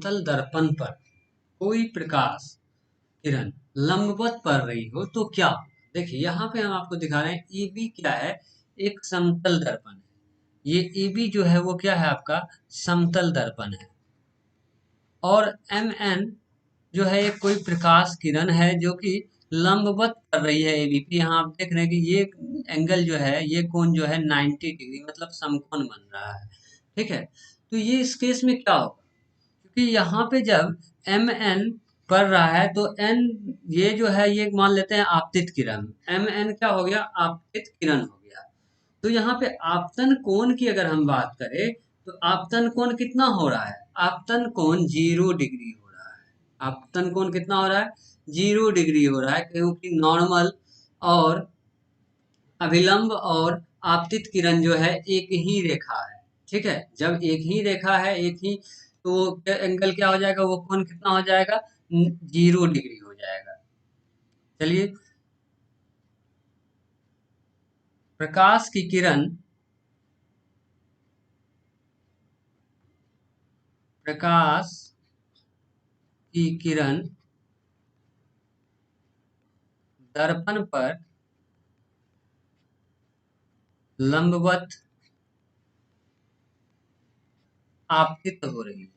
समतल दर्पण पर कोई प्रकाश किरण लंबवत पड़ रही हो तो क्या हो? देखिए यहाँ पे हम आपको दिखा रहे हैं EB क्या है, एक समतल दर्पण है। ये EB जो है वो क्या है, आपका समतल दर्पण है। और MN जो है एक कोई प्रकाश किरण है जो कि लंबवत कर रही है एबी पे। यहाँ आप देख रहे हैं कि ये एंगल जो है, ये कोण जो है 90 डिग्री मतलब समकोण बन रहा है। ठीक है, तो ये इस केस में क्या होगा, क्योंकि यहाँ पे जब एम एन पढ़ रहा है तो एन, ये जो है ये मान लेते हैं आपतित किरण, एम एन क्या हो गया, आपतित किरण हो गया। तो यहाँ पे आपतन कोण की अगर हम बात करें तो आपतन कोण कितना हो रहा है, आपतन कोण 0 डिग्री हो रहा है। आपतन कोण कितना हो रहा है, 0 डिग्री हो रहा है, क्योंकि नॉर्मल और अभिलंब और आपतित किरण जो है एक ही रेखा है। ठीक है, जब एक ही रेखा है, एक ही, तो एंगल क्या हो जाएगा, वो कोण कितना हो जाएगा, 0 डिग्री हो जाएगा। चलिए, प्रकाश की किरण, प्रकाश की किरण दर्पण पर लंबवत आपतित हो रही है,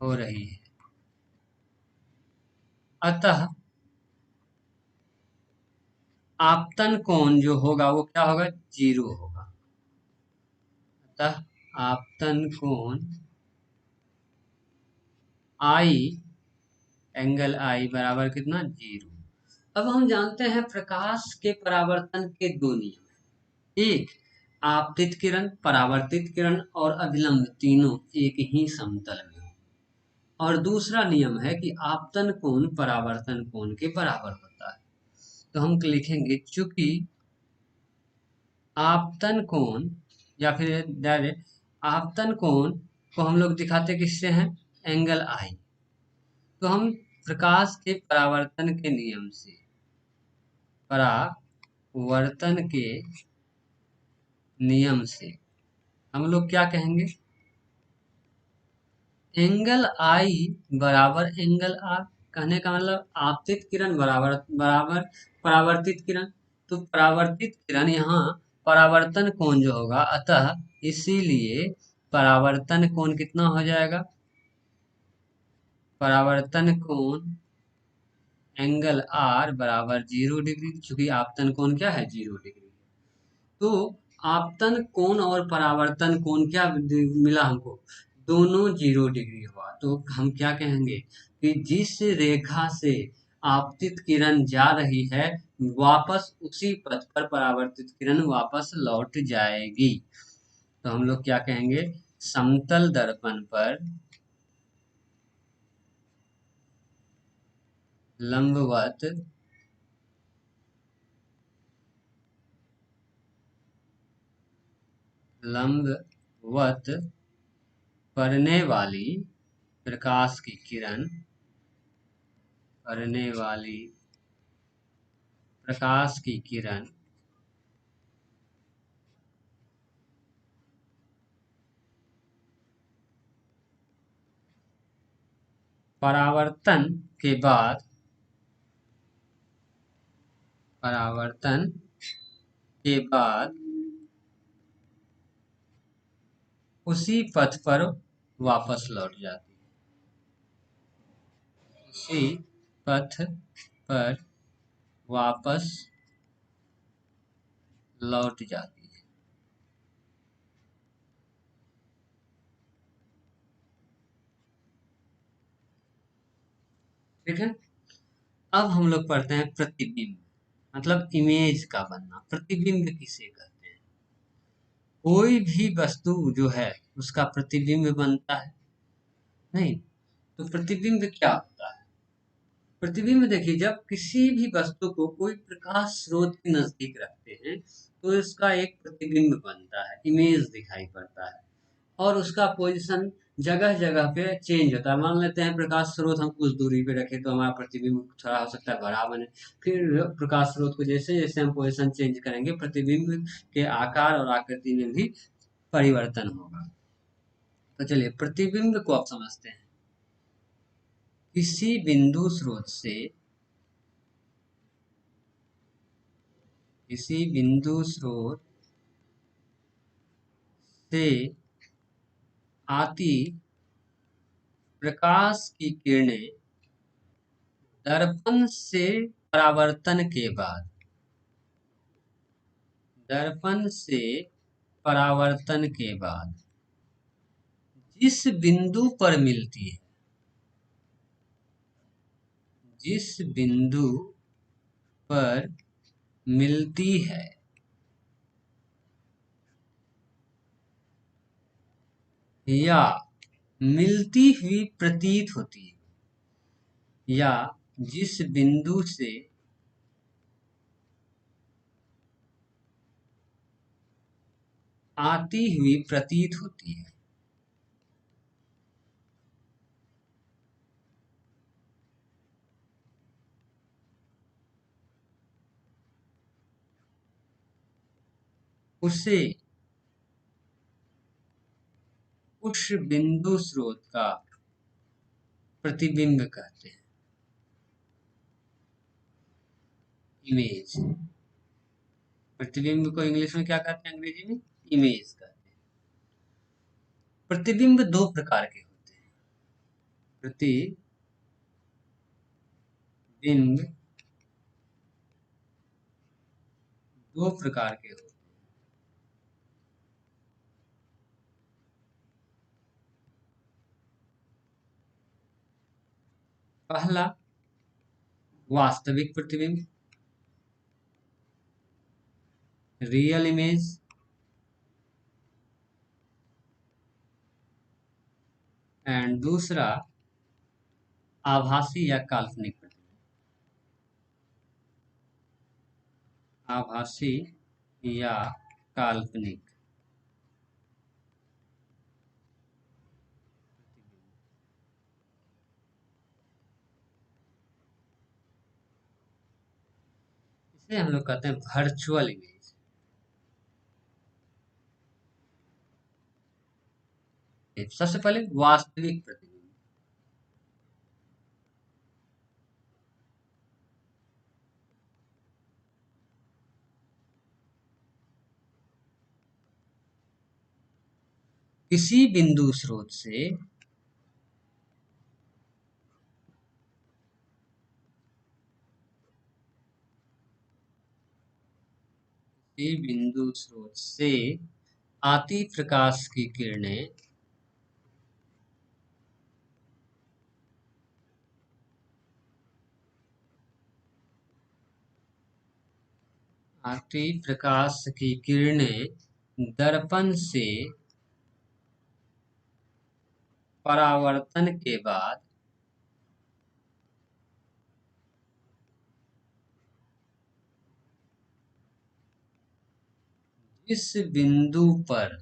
हो रही है। अतः आपतन कोण जो होगा वो क्या होगा, 0 होगा। अतः आपतन कोण आई, एंगल आई बराबर कितना, 0। अब हम जानते हैं प्रकाश के परावर्तन के दो नियम, एक आपतित किरण, परावर्तित किरण और अभिलंब तीनों एक ही समतल में हो, और दूसरा नियम है कि आपतन कोण परावर्तन कोण के बराबर होता है। तो हम लिखेंगे चूंकि आपतन कोण, या फिर डायरेक्ट आपतन कोण को हम लोग दिखाते किससे हैं, एंगल आई। तो हम प्रकाश के परावर्तन के नियम से, परावर्तन के नियम से हम लोग क्या कहेंगे, एंगल आई बराबर एंगल आर। कहने का मतलब आपतित किरण बराबर बराबर परावर्तित किरण। तो परावर्तित किरण यहाँ परावर्तन कोण जो होगा, अतः इसीलिए परावर्तन कोण कितना हो जाएगा, परावर्तन कोण एंगल आर बराबर 0 डिग्री, चूंकि आपतन कोण क्या है, 0 डिग्री। तो आपतन कोण और परावर्तन कोण क्या मिला हमको, दोनों 0 डिग्री हुआ। तो हम क्या कहेंगे कि जिस रेखा से आपतित किरण जा रही है, वापस उसी पथ पर परावर्तित किरण वापस लौट जाएगी। तो हम लोग क्या कहेंगे, समतल दर्पण पर लंबवत लंबवत पड़ने वाली प्रकाश की किरण, पड़ने वाली प्रकाश की किरण परावर्तन के बाद, परावर्तन के बाद उसी पथ पर वापस लौट जाती है, उसी पथ पर वापस लौट जाती है। ठीक है, अब हम लोग पढ़ते हैं प्रतिबिंब, मतलब इमेज का बनना। प्रतिबिंब किसे कहते हैं, कोई भी वस्तु जो है उसका प्रतिबिंब बनता है, नहीं? तो प्रतिबिंब क्या होता है, प्रतिबिंब देखिए, जब किसी भी वस्तु को कोई प्रकाश स्रोत के नजदीक रखते हैं तो इसका एक प्रतिबिंब बनता है, इमेज दिखाई पड़ता है, और उसका पोजीशन जगह जगह पे चेंज होता है। मान लेते हैं प्रकाश स्रोत हम कुछ दूरी पे रखें तो हमारा प्रतिबिंब थोड़ा हो सकता है बड़ा बने, फिर प्रकाश स्रोत को जैसे जैसे हम पोजीशन चेंज करेंगे, प्रतिबिंब के आकार और आकृति में भी परिवर्तन होगा। तो चलिए प्रतिबिंब को आप समझते हैं। किसी बिंदु स्रोत से किसी बिंदु स्रोत से आती प्रकाश की किरणें दर्पण से परावर्तन के बाद दर्पण से परावर्तन के बाद जिस बिंदु पर मिलती है जिस बिंदु पर मिलती है या मिलती हुई प्रतीत होती है या जिस बिंदु से आती हुई प्रतीत होती है उसे उस बिंदु स्रोत का प्रतिबिंब कहते हैं। इमेज। प्रतिबिंब को इंग्लिश में क्या कहते हैं, अंग्रेजी में इमेज कहते हैं। प्रतिबिंब दो प्रकार के होते हैं। प्रतिबिंब दो प्रकार के होते हैं। पहला वास्तविक प्रतिबिंब, रियल इमेज। एंड दूसरा आभासी या काल्पनिक प्रतिबिंब। आभासी या काल्पनिक इसे हम लोग कहते हैं वर्चुअल इमेज। सबसे पहले वास्तविक प्रतिबिंब। किसी बिंदु स्रोत से किसी बिंदु स्रोत से आती प्रकाश की किरणें आती प्रकाश की किरणें दर्पण से परावर्तन के बाद जिस बिंदु पर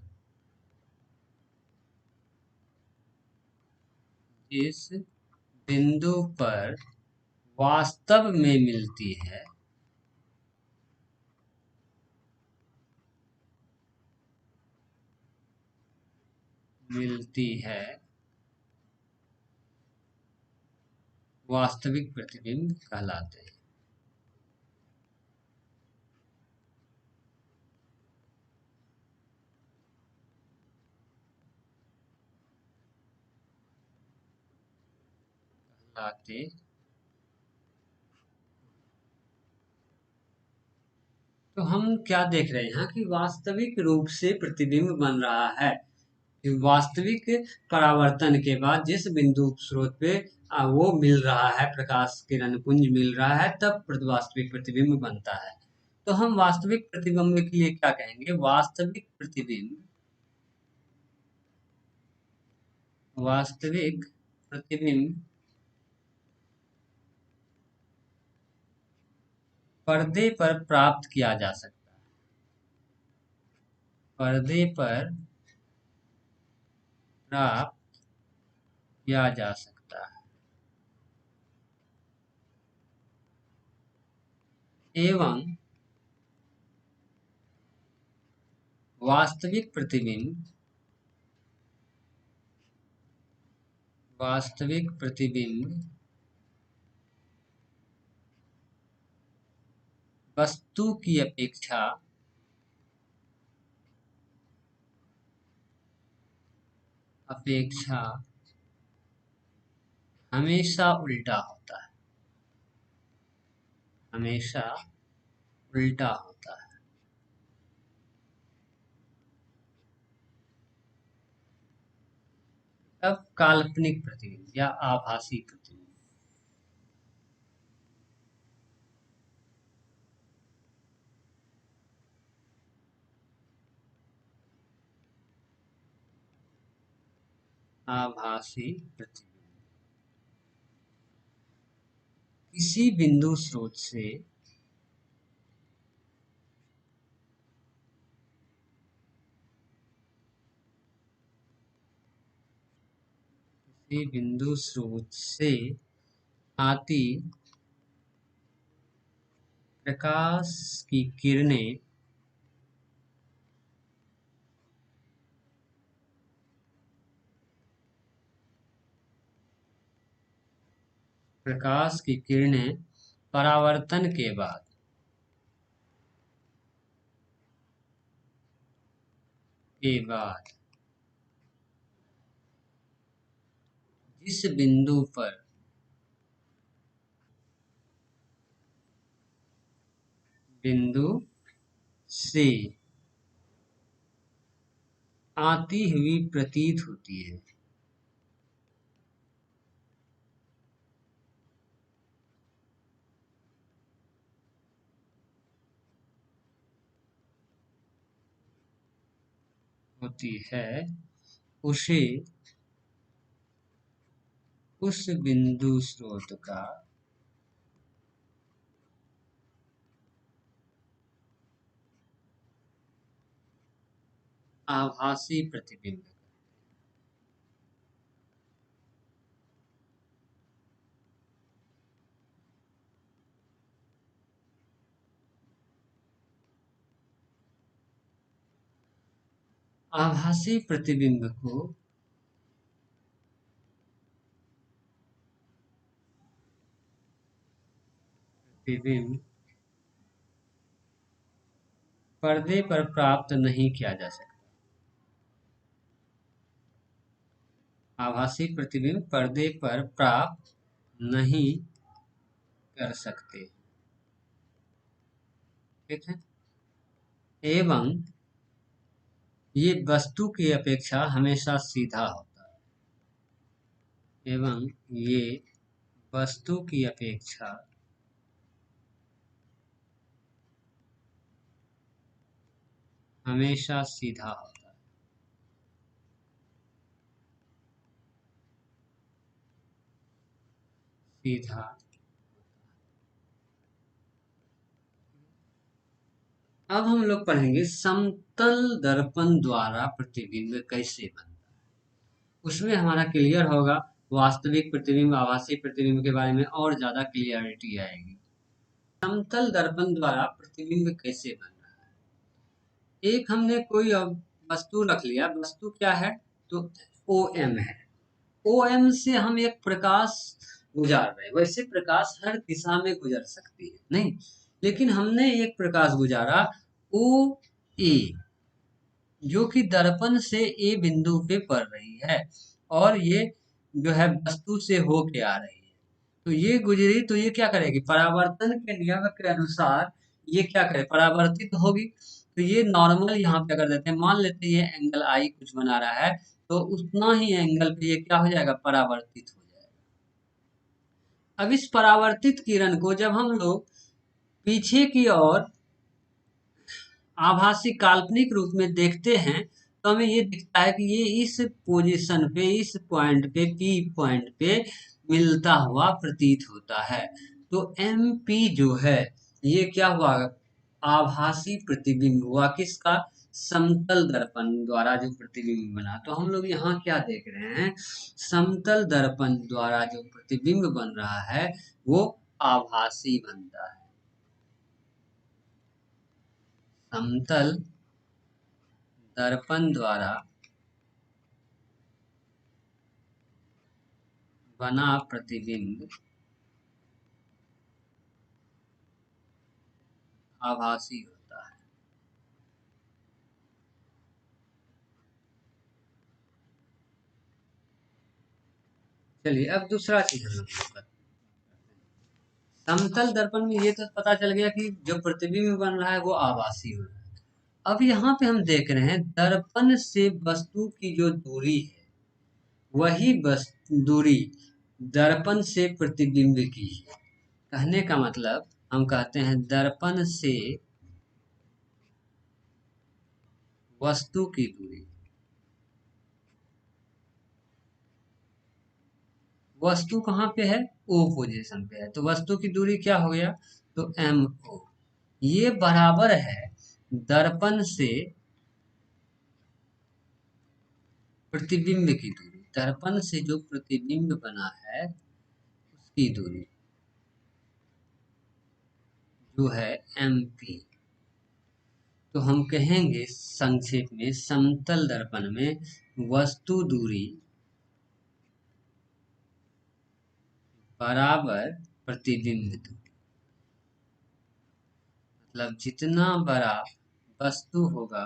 जिस बिंदु पर वास्तव में मिलती है वास्तविक प्रतिबिंब कहलाते हैं। कहलाते तो हम क्या देख रहे हैं कि वास्तविक रूप से प्रतिबिंब बन रहा है। वास्तविक परावर्तन के बाद जिस बिंदु स्रोत पे वो मिल रहा है, प्रकाश किरण पुंज मिल रहा है, तब वास्तविक प्रतिबिंब बनता है। तो हम वास्तविक प्रतिबिंब के लिए क्या कहेंगे? वास्तविक प्रतिबिंब पर्दे पर प्राप्त किया जा सकता है। पर्दे पर प्राप्त किया जा सकता है एवं वास्तविक प्रतिबिंब वास्तविक प्रतिबिंब वस्तु की अपेक्षा हमेशा उल्टा होता है, हमेशा उल्टा होता है। अब काल्पनिक प्रतिबिंब या आभासी प्रतिबिंब। आभासी प्रतिबिंब किसी बिंदु स्रोत से आती प्रकाश की किरणें परावर्तन के बाद जिस बिंदु से आती हुई प्रतीत होती है, उसे उस बिंदु स्रोत का आभासी प्रतिबिंब। आभासी प्रतिबिंब को पर्दे पर प्राप्त नहीं किया जा सकता। आभासी प्रतिबिंब पर्दे पर प्राप्त नहीं कर सकते, ठीक है। एवं ये वस्तु की अपेक्षा हमेशा सीधा होता है, एवं ये वस्तु की अपेक्षा हमेशा सीधा होता है। सीधा। अब हम लोग पढ़ेंगे समतल दर्पण द्वारा प्रतिबिंब कैसे बनता है। उसमें हमारा क्लियर होगा वास्तविक प्रतिबिंब आभासी प्रतिबिंब के बारे में और ज्यादा क्लियरिटी आएगी। समतल दर्पण द्वारा प्रतिबिंब कैसे बन रहा है। एक हमने कोई वस्तु रख लिया, वस्तु क्या है तो OM है। OM से हम एक प्रकाश गुजार रहे हैं, वैसे प्रकाश हर दिशा में गुजर सकती है नहीं, लेकिन हमने एक प्रकाश गुजारा OA जो कि दर्पण से ए बिंदु पे पड़ रही है और ये जो है वस्तु से होके आ रही है। तो ये गुजरी तो ये क्या करेगी, परावर्तन के नियम के अनुसार ये क्या करे, परावर्तित होगी। तो ये नॉर्मल यहाँ पे कर देते हैं, मान लेते हैं ये एंगल आई कुछ बना रहा है तो उतना ही एंगल पे ये क्या हो जाएगा, परावर्तित हो जाएगा। अब इस परावर्तित किरण को जब हम लोग पीछे की ओर आभासी काल्पनिक रूप में देखते हैं तो हमें ये दिखता है कि ये इस पोजीशन पे, इस पॉइंट पे, पी पॉइंट पे मिलता हुआ प्रतीत होता है। तो MP जो है ये क्या हुआ, आभासी प्रतिबिंब हुआ किसका, समतल दर्पण द्वारा जो प्रतिबिंब बना। तो हम लोग यहाँ क्या देख रहे हैं, समतल दर्पण द्वारा जो प्रतिबिंब बन रहा है वो आभासी बनता है। समतल दर्पण द्वारा बना प्रतिबिंब आभासी होता है। चलिए अब दूसरा चीज हम लोग करते हैं। समतल दर्पण में ये तो पता चल गया कि जो प्रतिबिंब बन रहा है वो आभासी हो रहा है। अब यहाँ पे हम देख रहे हैं दर्पण से वस्तु की जो दूरी है वही बस दूरी दर्पण से प्रतिबिंब की है। कहने का मतलब हम कहते हैं दर्पण से वस्तु की दूरी, वस्तु कहाँ पे है, ओ पोजीशन पे है, तो वस्तु की दूरी क्या हो गया, तो एम ओ, ये बराबर है दर्पण से प्रतिबिंब की दूरी। दर्पण से जो प्रतिबिंब बना है उसकी दूरी जो है एम पी। तो हम कहेंगे संक्षेप में समतल दर्पण में वस्तु दूरी बराबर प्रतिबिंब दूरी। मतलब जितना बड़ा वस्तु होगा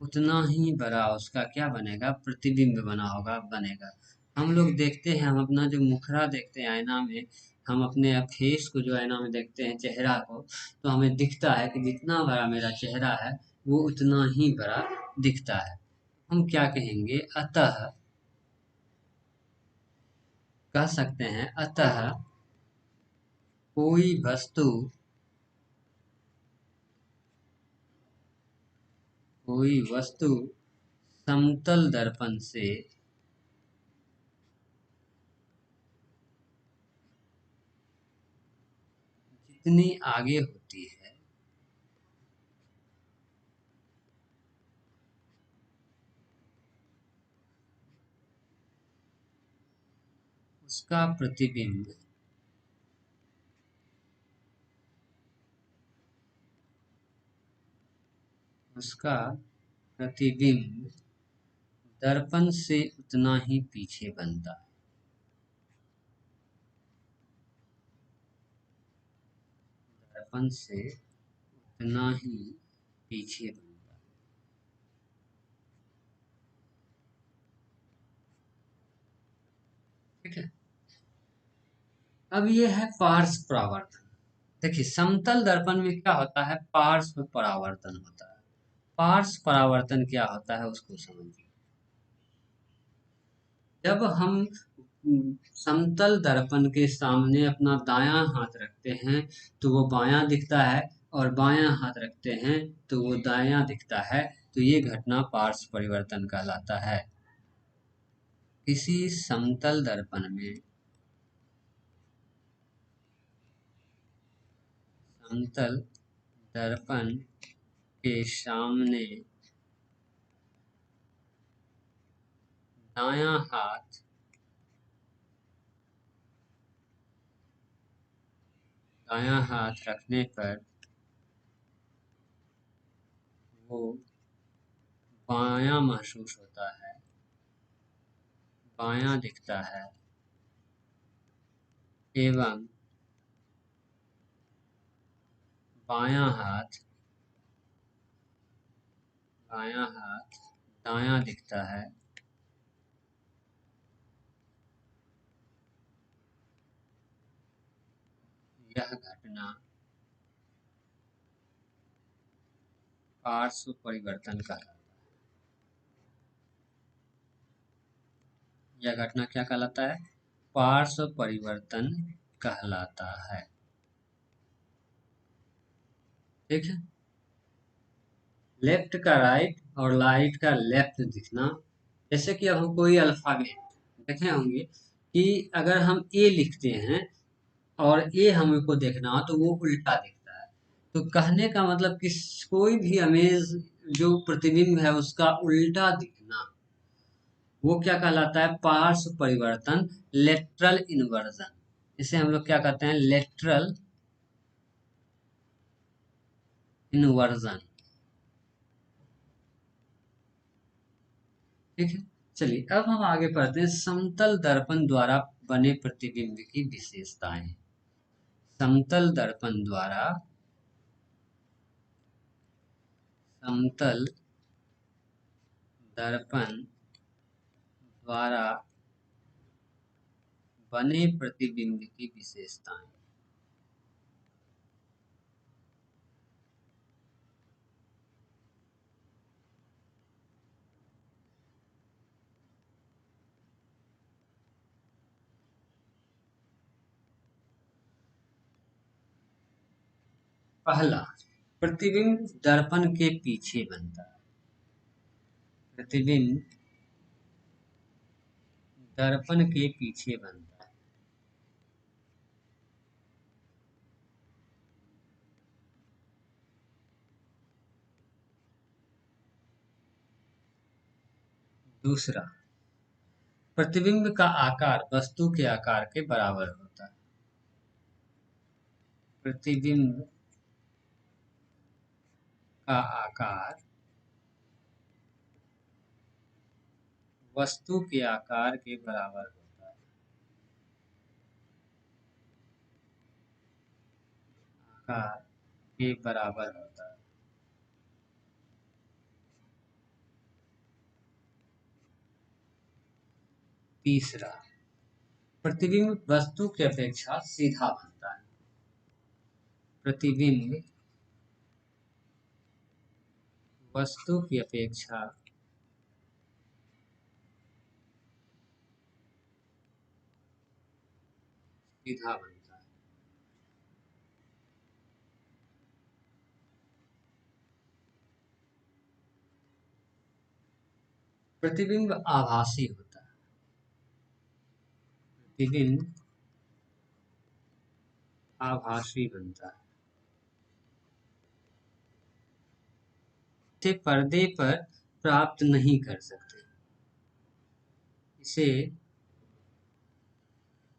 उतना ही बड़ा उसका क्या बनेगा, प्रतिबिंब बना होगा, बनेगा। हम लोग देखते हैं, हम अपना जो मुखड़ा देखते हैं आईना में, हम अपने फेस को जो आईना में देखते हैं, चेहरा को, तो हमें दिखता है कि जितना बड़ा मेरा चेहरा है वो उतना ही बड़ा दिखता है। हम क्या कहेंगे, अतः कह सकते हैं अतः कोई वस्तु, कोई वस्तु समतल दर्पण से जितनी आगे होती है उसका प्रतिबिंब उसका प्रतिबिंब दर्पण से उतना ही पीछे बनता है। दर्पण से उतना ही पीछे बनता है। ठीक है। अब ये है पार्श्व परावर्तन। देखिए समतल दर्पण में क्या होता है, पार्श्व परावर्तन होता है। पार्श्व परावर्तन क्या होता है उसको समझिए। जब हम समतल दर्पण के सामने अपना दायां हाथ रखते हैं तो वो बायां दिखता है, और बायां हाथ रखते हैं तो वो दायां दिखता है। तो ये घटना पार्श्व परिवर्तन कहलाता है। किसी समतल दर्पण में समतल दर्पण के सामने दायां हाथ दायां हाथ रखने पर वो बायां महसूस होता है, बायां दिखता है, एवं बायां हाथ दायां दिखता है। यह घटना पार्श्व परिवर्तन कहलाता है। यह घटना क्या कहलाता है, पार्श्व परिवर्तन कहलाता है। ठीक है। लेफ्ट का राइट और राइट का लेफ्ट दिखना। जैसे कि अब हम कोई अल्फाबेट देखे होंगे कि अगर हम ए लिखते हैं और ए हमको देखना हो तो वो उल्टा दिखता है। तो कहने का मतलब कि कोई भी इमेज जो प्रतिबिंब है उसका उल्टा दिखना, वो क्या कहलाता है, पार्श्व परिवर्तन, लेटरल इन्वर्जन। इसे हम लोग क्या कहते हैं, लेटरल इन्वर्जन। ठीक है। चलिए अब हम आगे पढ़ते हैं समतल दर्पण द्वारा बने प्रतिबिंब की विशेषताएं। समतल दर्पण द्वारा समतल दर्पण द्वारा बने प्रतिबिंब की विशेषताएं। पहला, प्रतिबिंब दर्पण के पीछे बनता है। प्रतिबिंब दर्पण के पीछे बनता है। दूसरा, प्रतिबिंब का आकार वस्तु के आकार के बराबर होता है। प्रतिबिंब का आकार वस्तु के आकार के बराबर होता है। आकार के बराबर होता है। तीसरा, प्रतिबिंब वस्तु की अपेक्षा सीधा बनता है। प्रतिबिंब वस्तु की अपेक्षा सीधा बनता है। प्रतिबिंब आभासी होता है। प्रतिबिंब आभासी बनता है। इसे पर्दे पर प्राप्त नहीं कर सकते। इसे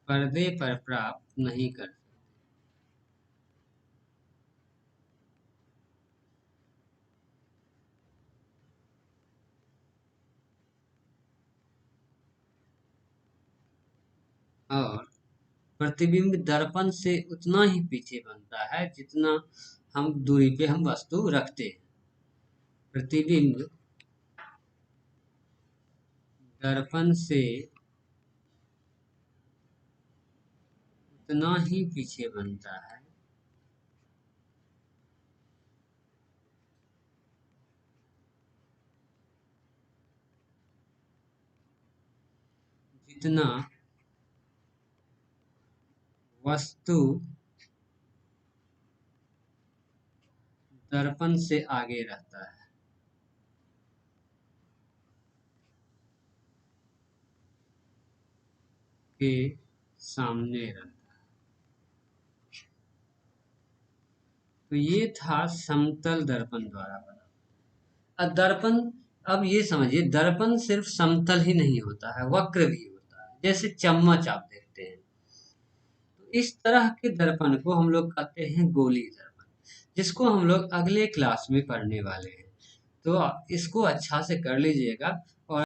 पर्दे पर प्राप्त नहीं कर सकते। और प्रतिबिंब दर्पण से उतना ही पीछे बनता है जितना हम दूरी पे हम वस्तु रखते हैं। प्रतिबिंब दर्पण से उतना ही पीछे बनता है जितना वस्तु दर्पण से आगे रहता है। के सामने रहता है। तो ये था समतल दर्पण द्वारा बना। अब दर्पण, अब ये समझिए दर्पण सिर्फ समतल ही नहीं होता है, वक्र भी होता है। जैसे चम्मच आप देखते हैं, तो इस तरह के दर्पण को हम लोग कहते हैं गोली दर्पण, जिसको हम लोग अगले क्लास में पढ़ने वाले हैं। तो आप इसको अच्छा से कर लीजिएगा।